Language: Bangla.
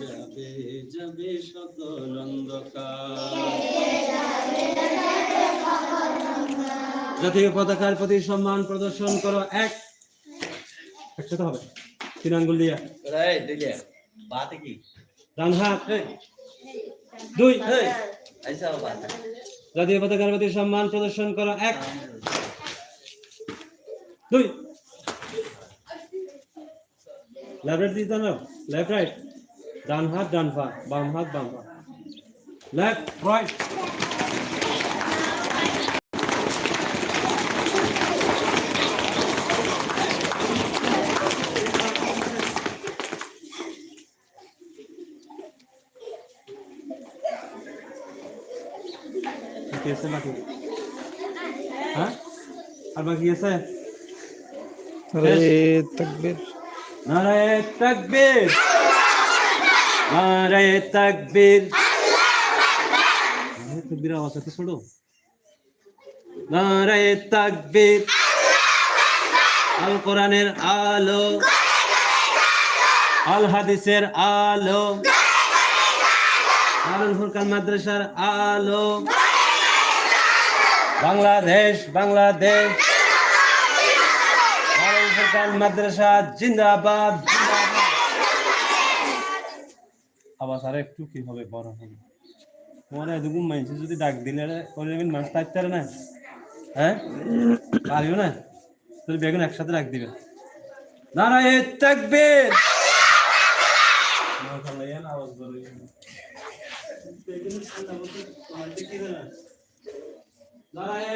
যাবে যাবে সকল অন্ধকার। জাতীয় পতাকার প্রতি সম্মান প্রদর্শন করো। একসাথে হবে, 3 আঙ্গুল দিয়ে ডান হাত 2। জাতীয় পতাকার প্রতি সম্মান প্রদর্শন করো। 1 2। লেফট দিতে না, লেফট রাইট, ডান হাত ডান পা, বাম হাত বাম পা, লেফট রাইট। कैसे बाकी हाँ और बाकी ऐसा है। नारे तकबीर, नारे तकबीर, नारे तकबीर, नारे तकबीर आवाज आती छोड़ो। नारे तकबीर, अल कुरानेर आलो, अल हादिसेर आलो, दारुल फुरकान माद्रासार आलो, बांग्लादेश बांग्लादेश, दारुल फुरकान माद्रासा जिंदाबाद जिंदाबाद। আবার আর একটু কি হবে, বড় হবে। তোমার এরকম মানুষ যদি ডাক দিলে করে নেবেন, মানুষ থাকতে না, হ্যাঁ পারিও না, তুমি বেগুন একসাথে ডাক দিবে। নারায়ে তাকবীর, আওয়াজ বলে বেগুন ঠান্ডা বলতে তোমার কি না। নারায়ে